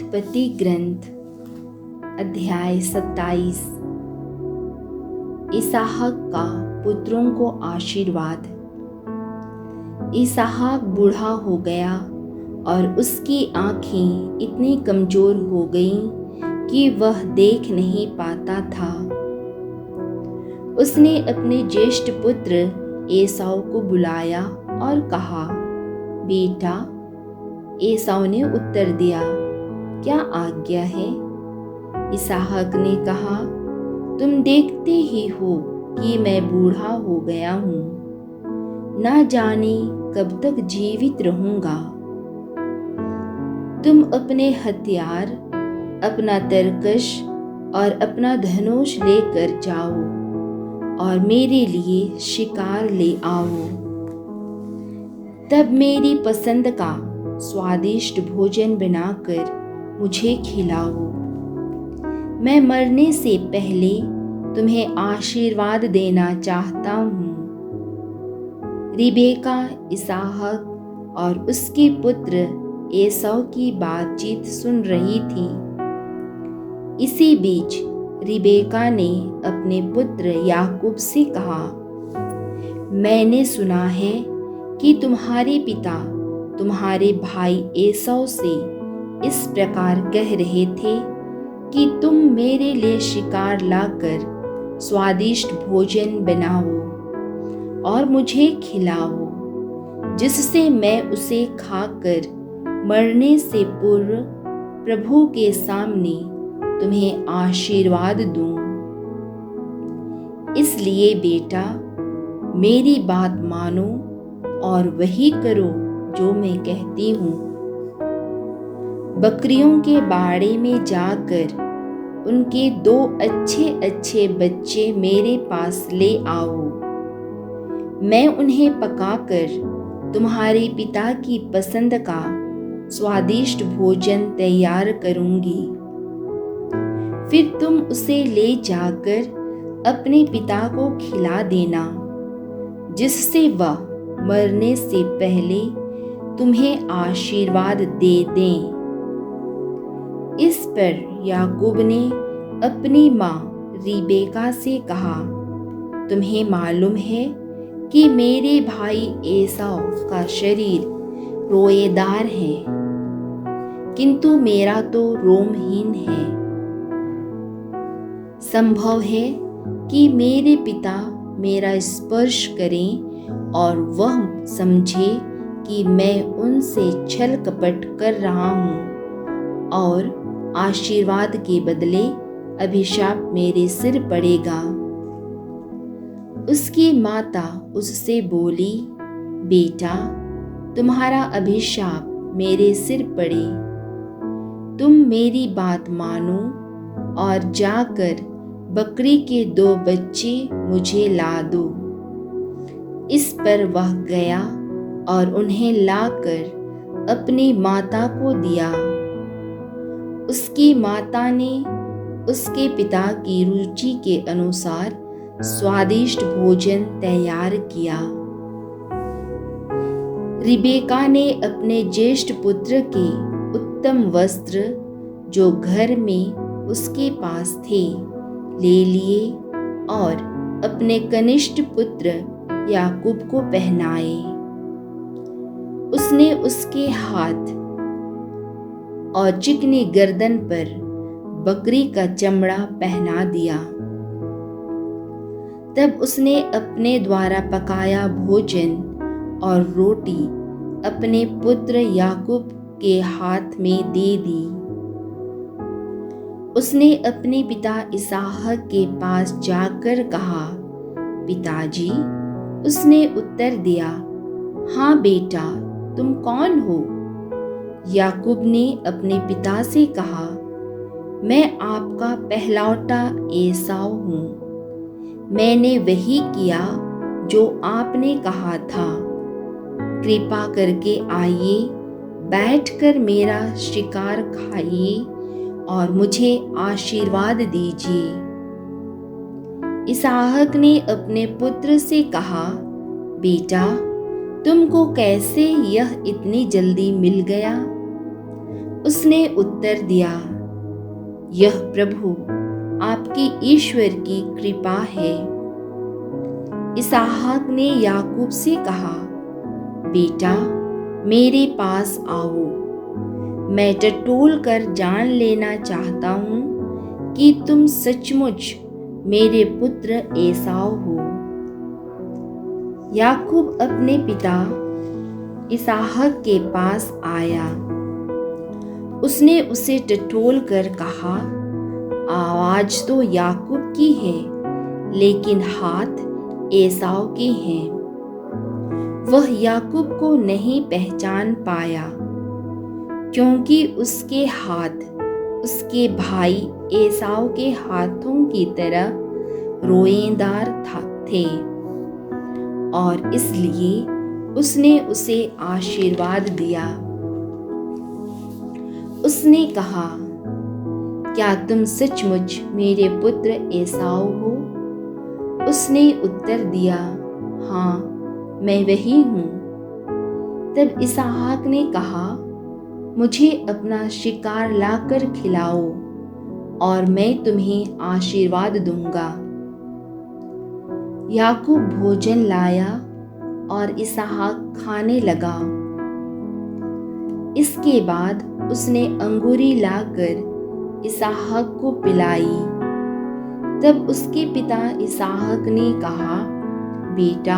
उत्पत्ति ग्रंथ अध्याय 27। इसहाक का पुत्रों को आशीर्वाद। इसहाक बूढ़ा हो गया और उसकी आंखें इतनी कमजोर हो गईं कि वह देख नहीं पाता था। उसने अपने ज्येष्ठ पुत्र एसाव को बुलाया और कहा, बेटा। एसाव ने उत्तर दिया, क्या आज्ञा है? इसहाक ने कहा, तुम देखते ही हो कि मैं बूढ़ा हो गया हूँ, ना जाने कब तक जीवित रहूंगा। तुम अपने हथियार, अपना तरकश और अपना धनुष लेकर जाओ और मेरे लिए शिकार ले आओ। तब मेरी पसंद का स्वादिष्ट भोजन बनाकर मुझे खिलाओ। मैं मरने से पहले तुम्हें आशीर्वाद देना चाहता हूँ। रिबेका इसहाक और उसके पुत्र एसाव की बातचीत सुन रही थी। इसी बीच रिबेका ने अपने पुत्र याकूब से कहा, मैंने सुना है कि तुम्हारे पिता तुम्हारे भाई एसाव से इस प्रकार कह रहे थे कि तुम मेरे लिए शिकार लाकर स्वादिष्ट भोजन बनाओ और मुझे खिलाओ, जिससे मैं उसे खाकर मरने से पूर्व प्रभु के सामने तुम्हें आशीर्वाद दूं। इसलिए बेटा, मेरी बात मानो और वही करो जो मैं कहती हूँ। बकरियों के बाड़े में जाकर उनके 2 अच्छे अच्छे बच्चे मेरे पास ले आओ। मैं उन्हें पकाकर तुम्हारे पिता की पसंद का स्वादिष्ट भोजन तैयार करूंगी। फिर तुम उसे ले जाकर अपने पिता को खिला देना, जिससे वह मरने से पहले तुम्हें आशीर्वाद दे दें। इस पर याकूब ने अपनी माँ रिबेका से कहा, तुम्हें मालूम है कि मेरे भाई एसाव का शरीर रोएदार है, किंतु मेरा तो रोमहीन है। संभव है कि मेरे पिता मेरा स्पर्श करें और वह समझे कि मैं उनसे छल कपट कर रहा हूँ और आशीर्वाद के बदले अभिशाप मेरे सिर पड़ेगा। उसकी माता उससे बोली, बेटा, तुम्हारा अभिशाप मेरे सिर पड़े। तुम मेरी बात मानो और जाकर बकरी के 2 बच्चे मुझे ला दो। इस पर वह गया और उन्हें लाकर अपनी माता को दिया। उसकी माता ने उसके पिता की रुचि के अनुसार स्वादिष्ट भोजन तैयार किया। रिबेका ने अपने ज्येष्ठ पुत्र के उत्तम वस्त्र, जो घर में उसके पास थे, ले लिए और अपने कनिष्ठ पुत्र याकूब को पहनाए। उसने उसके हाथ और चिकनी गर्दन पर बकरी का चमड़ा पहना दिया। तब उसने अपने द्वारा पकाया भोजन और रोटी अपने पुत्र याकूब के हाथ में दे दी। उसने अपने पिता इसहाक के पास जाकर कहा, पिताजी। उसने उत्तर दिया, हाँ बेटा, तुम कौन हो? याकूब ने अपने पिता से कहा, मैं आपका पहलौठा एसाव हूँ। मैंने वही किया जो आपने कहा था। कृपा करके आइए, बैठकर मेरा शिकार खाइए और मुझे आशीर्वाद दीजिए। इसहाक ने अपने पुत्र से कहा, बेटा, तुमको कैसे यह इतनी जल्दी मिल गया? उसने उत्तर दिया, यह प्रभु आपके ईश्वर की कृपा है। इसहाक ने याकूब से कहा, बेटा मेरे पास आओ, मैं टटोल कर जान लेना चाहता हूँ कि तुम सचमुच मेरे पुत्र एसाव हो। याकूब अपने पिता इसहाक के पास आया। उसने उसे टटोल कर कहा, आवाज तो याकूब की है, लेकिन हाथ एसाव के हैं। वह याकूब को नहीं पहचान पाया, क्योंकि उसके हाथ उसके भाई एसाव के हाथों की तरह रोएदार थे, और इसलिए उसने उसे आशीर्वाद दिया। उसने कहा, क्या तुम सचमुच मेरे पुत्र एसाव हो? उसने उत्तर दिया, हाँ, मैं वही हूँ। तब इसहाक ने कहा, मुझे अपना शिकार लाकर खिलाओ और मैं तुम्हें आशीर्वाद दूंगा। याकूब भोजन लाया और इसहाक खाने लगा। इसके बाद उसने अंगूरी लाकर इसहाक को पिलाई। तब उसके पिता इसहाक ने कहा, बेटा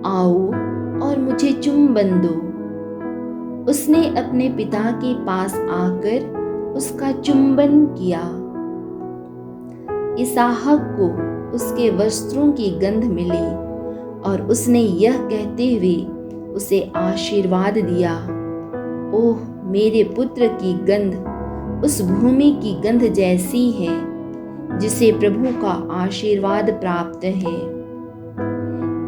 आओ और मुझे चुंबन दो। उसने अपने पिता के पास आकर उसका चुंबन किया। इसहाक को उसके वस्त्रों की गंध मिली और उसने यह कहते हुए उसे आशीर्वाद दिया, ओह मेरे पुत्र की गंध उस भूमि की गंध जैसी है जिसे प्रभु का आशीर्वाद प्राप्त है।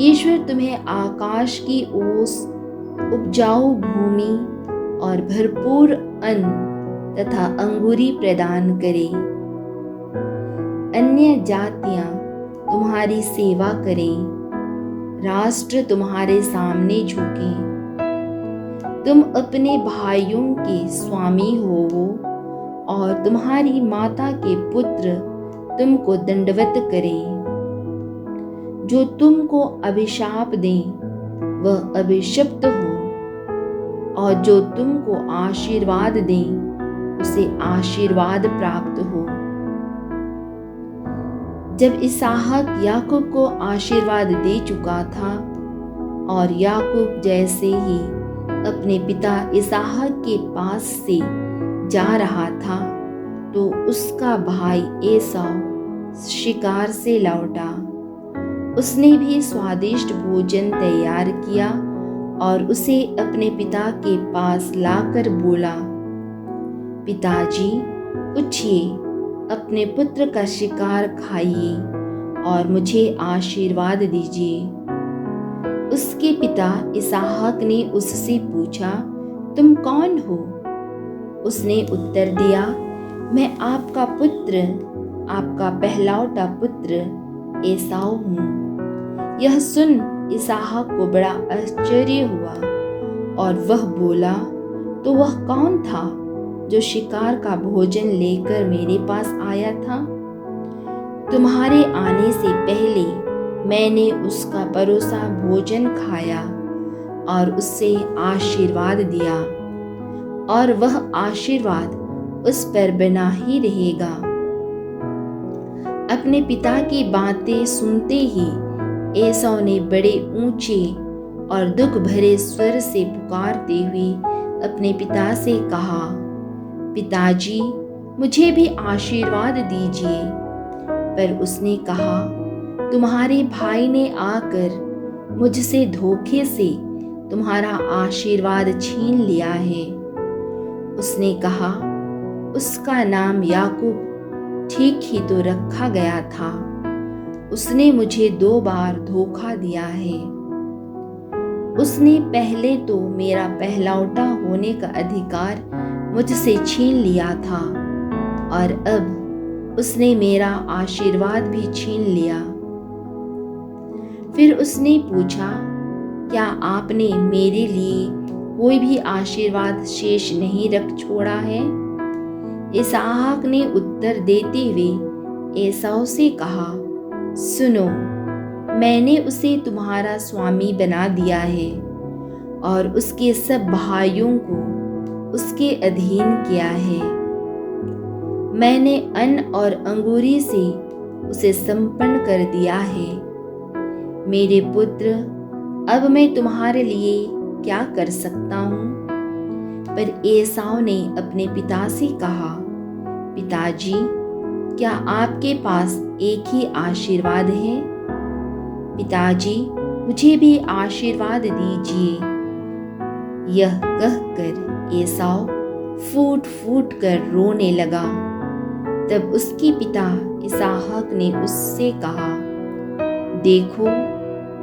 ईश्वर तुम्हें आकाश की ओस, उपजाऊ भूमि और भरपूर अन्न तथा अंगूरी प्रदान करे। अन्य जातियां तुम्हारी सेवा करें, राष्ट्र तुम्हारे सामने झुकें। तुम अपने भाइयों के स्वामी होवो और तुम्हारी माता के पुत्र तुमको दंडवत करें। जो तुमको अभिशाप दें वह अभिशप्त हो, और जो तुमको आशीर्वाद दें उसे आशीर्वाद प्राप्त हो। जब इसहाक याकूब को आशीर्वाद दे चुका था और याकूब जैसे ही अपने पिता इसहाक के पास से जा रहा था, तो उसका भाई एसाव शिकार से लौटा। उसने भी स्वादिष्ट भोजन तैयार किया और उसे अपने पिता के पास लाकर बोला, पिताजी उठिए, अपने पुत्र का शिकार खाइए और मुझे आशीर्वाद दीजिए। उसके पिता इसहाक ने उससे पूछा, तुम कौन हो? उसने उत्तर दिया, मैं आपका पुत्र, आपका पहलौठा पुत्र एसाव हूँ। यह सुन इसहाक को बड़ा आश्चर्य हुआ और वह बोला, तो वह कौन था जो शिकार का भोजन लेकर मेरे पास आया था? तुम्हारे आने से पहले मैंने उसका परोसा भोजन खाया और उससे आशीर्वाद दिया, और वह आशीर्वाद उस पर बना ही रहेगा। अपने पिता की बातें सुनते ही एसाव ने बड़े ऊंचे और दुख भरे स्वर से पुकारते हुए अपने पिता से कहा, पिताजी मुझे भी आशीर्वाद दीजिए। पर उसने कहा, तुम्हारे भाई ने आकर मुझसे धोखे से तुम्हारा आशीर्वाद छीन लिया है। उसने कहा, उसका नाम याकूब ठीक ही तो रखा गया था। उसने मुझे 2 बार धोखा दिया है। उसने पहले तो मेरा पहलौठा होने का अधिकार मुझसे छीन लिया था, और अब उसने मेरा आशीर्वाद भी छीन लिया। फिर उसने पूछा, क्या आपने मेरे लिए कोई भी आशीर्वाद शेष नहीं रख छोड़ा है? इसहाक ने उत्तर देते हुए एसाव से कहा, सुनो, मैंने उसे तुम्हारा स्वामी बना दिया है और उसके सब भाइयों को उसके अधीन किया है। मैंने अन्न और अंगूरी से उसे संपन्न कर दिया है। मेरे पुत्र, अब मैं तुम्हारे लिए क्या कर सकता हूँ? पर एसाव ने अपने पिता से कहा, पिताजी, क्या आपके पास एक ही आशीर्वाद है? पिताजी, मुझे भी आशीर्वाद दीजिए। यह कहकर एसाव फूट फूट कर रोने लगा। तब उसके पिता इसहाक ने उससे कहा, देखो,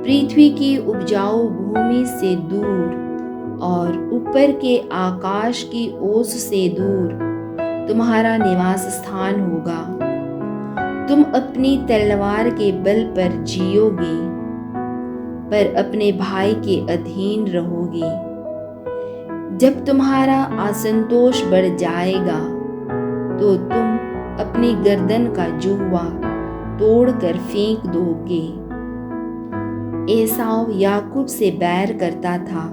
पृथ्वी की उपजाऊ भूमि से दूर और ऊपर के आकाश की ओस से दूर तुम्हारा निवास स्थान होगा। तुम अपनी तलवार के बल पर जियोगे, पर अपने भाई के अधीन रहोगे। जब तुम्हारा असंतोष बढ़ जाएगा तो तुम अपनी गर्दन का जुआ तोड़कर फेंक दोगे। एसाव याकूब से बैर करता था,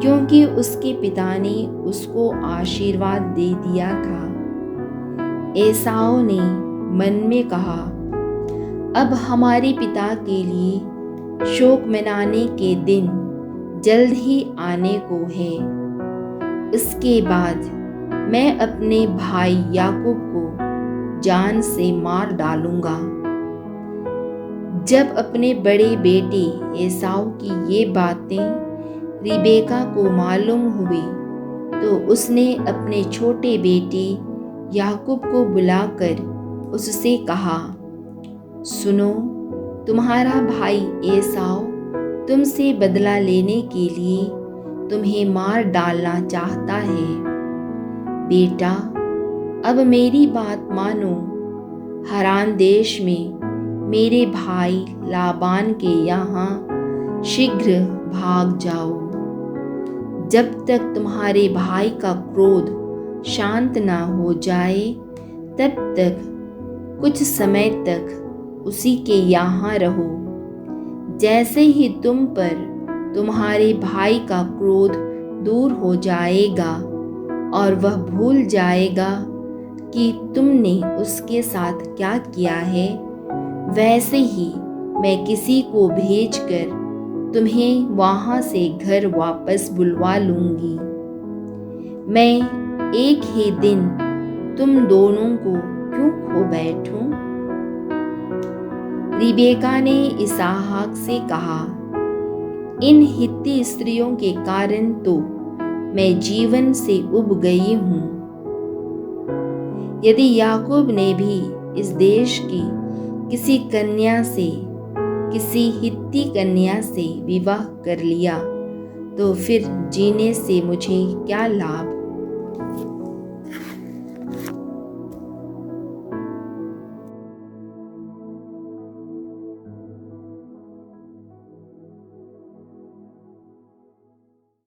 क्योंकि उसके पिता ने उसको आशीर्वाद दे दिया था। एसाव ने मन में कहा, अब हमारे पिता के लिए शोक मनाने के दिन जल्द ही आने को है। इसके बाद मैं अपने भाई याकूब को जान से मार डालूंगा। जब अपने बड़े बेटे एसाव की ये बातें रिबेका को मालूम हुई तो उसने अपने छोटे बेटे याकूब को बुलाकर उससे कहा, सुनो, तुम्हारा भाई एसाव तुमसे बदला लेने के लिए तुम्हें मार डालना चाहता है। बेटा, अब मेरी बात मानो। हरान देश में मेरे भाई लाबान के यहाँ शीघ्र भाग जाओ। जब तक तुम्हारे भाई का क्रोध शांत ना हो जाए, तब तक कुछ समय तक उसी के यहाँ रहो। जैसे ही तुम पर तुम्हारे भाई का क्रोध दूर हो जाएगा और वह भूल जाएगा कि तुमने उसके साथ क्या किया है, वैसे ही मैं किसी को भेजकर तुम्हें वहां से घर वापस बुलवा लूंगी। मैं एक ही दिन तुम दोनों को क्यों खो बैठूं? रिबेका ने इसहाक से कहा, इन हित्ती स्त्रियों के कारण तो मैं जीवन से उब गई हूँ। यदि याकूब ने भी इस देश की किसी कन्या से, किसी हित्ती कन्या से विवाह कर लिया, तो फिर जीने से मुझे क्या लाभ?